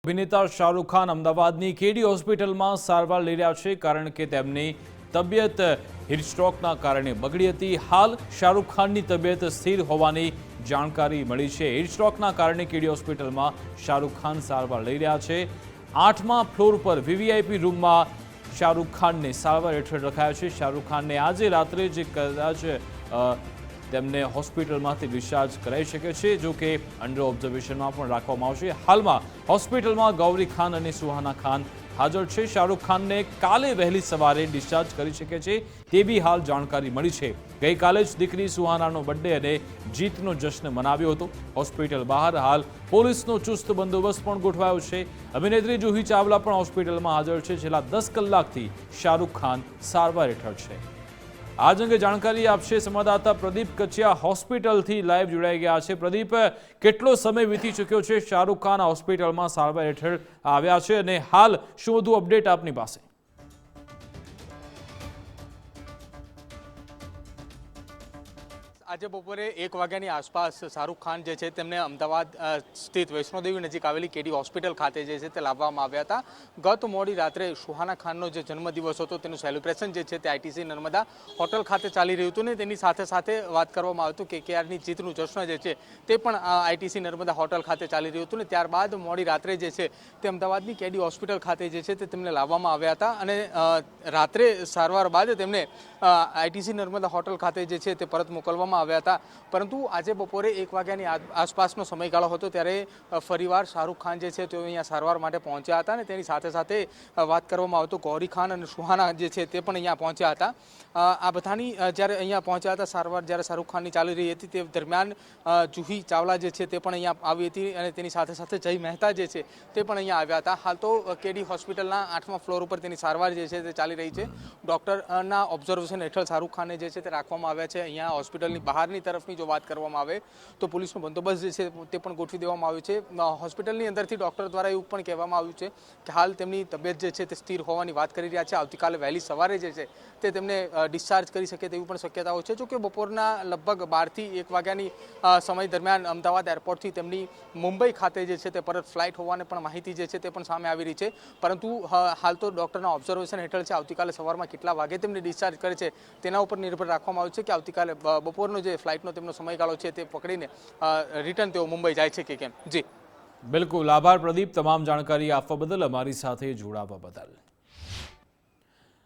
અભિનેતા શાહરુખ ખાન અમદાવાદની કેડી હોસ્પિટલમાં સારવાર લઈ રહ્યા છે કારણ કે તેમની તબિયત હીટસ્ટ્રોકના કારણે બગડી હતી। હાલ શાહરુખ ખાનની તબિયત સ્થિર હોવાની જાણકારી મળી છે। હીટસ્ટ્રોકના કારણે કેડી હોસ્પિટલમાં શાહરુખ ખાન સારવાર લઈ રહ્યા છે। 8મા ફ્લોર પર વીવીઆઈપી રૂમમાં શાહરુખ ખાનને સારવાર હેઠળ રખાયા છે। શાહરુખ ખાનને આજે રાત્રે જ કદાચ તેમને હોસ્પિટલમાંથી ડિસ્ચાર્જ કરાઈ શકે છે, જો કે અંડર ઓબ્ઝર્વેશનમાં પણ રાખવામાં આવશે। હાલમાં હોસ્પિટલમાં ગૌરી ખાન અને સુહાના ખાન હાજર છે। શાહરુખ ખાનને કાલે વહેલી સવારે ડિસ્ચાર્જ કરી શકે છે તેવી હાલ જાણકારી મળી છે। ગઈકાલે જ દીકરી સુહાનાનો બર્થડે અને જીતનો જશ્ન મનાવ્યો હતો। હોસ્પિટલ બહાર હાલ પોલીસનો ચુસ્ત બંદોબસ્ત પણ ગોઠવાયો છે। અભિનેત્રી જુહી ચાવલા પણ હોસ્પિટલમાં હાજર છે। છેલ્લા 10 કલાકથી શાહરુખ ખાન સારવાર હેઠળ છે। આ અંગે જાણકારી આપશે સંવાદદાતા પ્રદીપ કચિયા હોસ્પિટલથી લાઈવ જોડાઈ ગયા છે। પ્રદીપ, કેટલો સમય વીતી ચૂક્યો છે શાહરુખ ખાન હોસ્પિટલમાં સારવાર હેઠળ આવ્યા છે અને હાલ શું વધુ અપડેટ આપની પાસે? આજે બપોરે 1 વાગ્યાની આસપાસ શાહરુખ ખાન જે છે તેમને અમદાવાદ સ્થિત વૈષ્ણોદેવી નજીક આવેલી કેડી હોસ્પિટલ ખાતે જે છે તે લાવવામાં આવ્યા હતા। ગત મોડી રાત્રે સુહાના ખાનનો જે જન્મદિવસ હતો તેનું સેલિબ્રેશન જે છે તે આઈટીસી નર્મદા હોટલ ખાતે ચાલી રહ્યું હતું ને તેની સાથે સાથે વાત કરવામાં આવ્યું હતું કે કેકેઆરની જીતનું જશ્ન જે છે તે પણ આઈટીસી નર્મદા હોટલ ખાતે ચાલી રહ્યું હતું ને ત્યારબાદ મોડી રાત્રે જે છે તે અમદાવાદની કેડી હોસ્પિટલ ખાતે જે છે તે તેમને લાવવામાં આવ્યા હતા અને રાત્રે સારવાર બાદ તેમને આઈટીસી નર્મદા હોટલ ખાતે જે છે તે પરત મોકલવામાં આવ્યા હતા। પરંતુ આજે બપોરે 1 વાગ્યાની આસપાસનો સમયગાળો હતો ત્યારે ફરીવાર શાહરુખ ખાન જે છે તેઓ અહીંયા સારવાર માટે પહોંચ્યા હતા અને તેની સાથે સાથે વાત કરવામાં આવતું ગૌરી ખાન અને સુહાના જે છે તે પણ અહીંયા પહોંચ્યા હતા। આ બધાની જ્યારે અહીંયા પહોંચ્યા હતા સારવાર જ્યારે શાહરુખ ખાનની ચાલી રહી હતી તે દરમિયાન જુહી ચાવલા જે છે તે પણ અહીંયા આવી હતી અને તેની સાથે સાથે જય મહેતા જે છે તે પણ અહીંયા આવ્યા હતા। હાલ તો કેડી હોસ્પિટલના 8મા ફ્લોર ઉપર તેની સારવાર જે છે તે ચાલી રહી છે। ડૉક્ટરના ઓબ્ઝર્વેશન હેઠળ શાહરુખ ખાનને જે છે તે રાખવામાં આવ્યા છે। અહીંયા હોસ્પિટલની બહારની તરફની જો વાત કરવામાં આવે તો પોલીસનો બંદોબસ્ત જે છે તે પણ ગોઠવી દેવામાં આવ્યો છે। હોસ્પિટલની અંદરથી ડૉક્ટર દ્વારા એવું પણ કહેવામાં આવ્યું છે કે હાલ તેમની તબિયત જે છે તે સ્થિર હોવાની વાત કરી રહ્યા છે। આવતીકાલે વહેલી સવારે જે છે તે તેમને ડિસ્ચાર્જ કરી શકે તેવી પણ શક્યતાઓ છે। જો કે બપોરના લગભગ 12થી 1 વાગ્યાની સમય દરમિયાન અમદાવાદ એરપોર્ટથી તેમની મુંબઈ ખાતે જે છે તે પરત ફ્લાઇટ હોવાની પણ માહિતી જે છે તે પણ સામે આવી રહી છે। પરંતુ હાલ તો ડૉક્ટરના ઓબ્ઝર્વેશન હેઠળ છે। આવતીકાલે સવારમાં કેટલા વાગે તેમને ડિસ્ચાર્જ કરે છે તેના ઉપર નિર્ભર રાખવામાં આવ્યું છે કે આવતીકાલે બપોરનો જે ફ્લાઇટનો તેમનો સમયગાળો છે તે પકડીને રિટર્ન તેઓ મુંબઈ જાય છે કે કેમ। જી બિલકુલ, આભાર પ્રદીપ, તમામ જાણકારી આપવા બદલ, અમારી સાથે જોડાવા બદલ।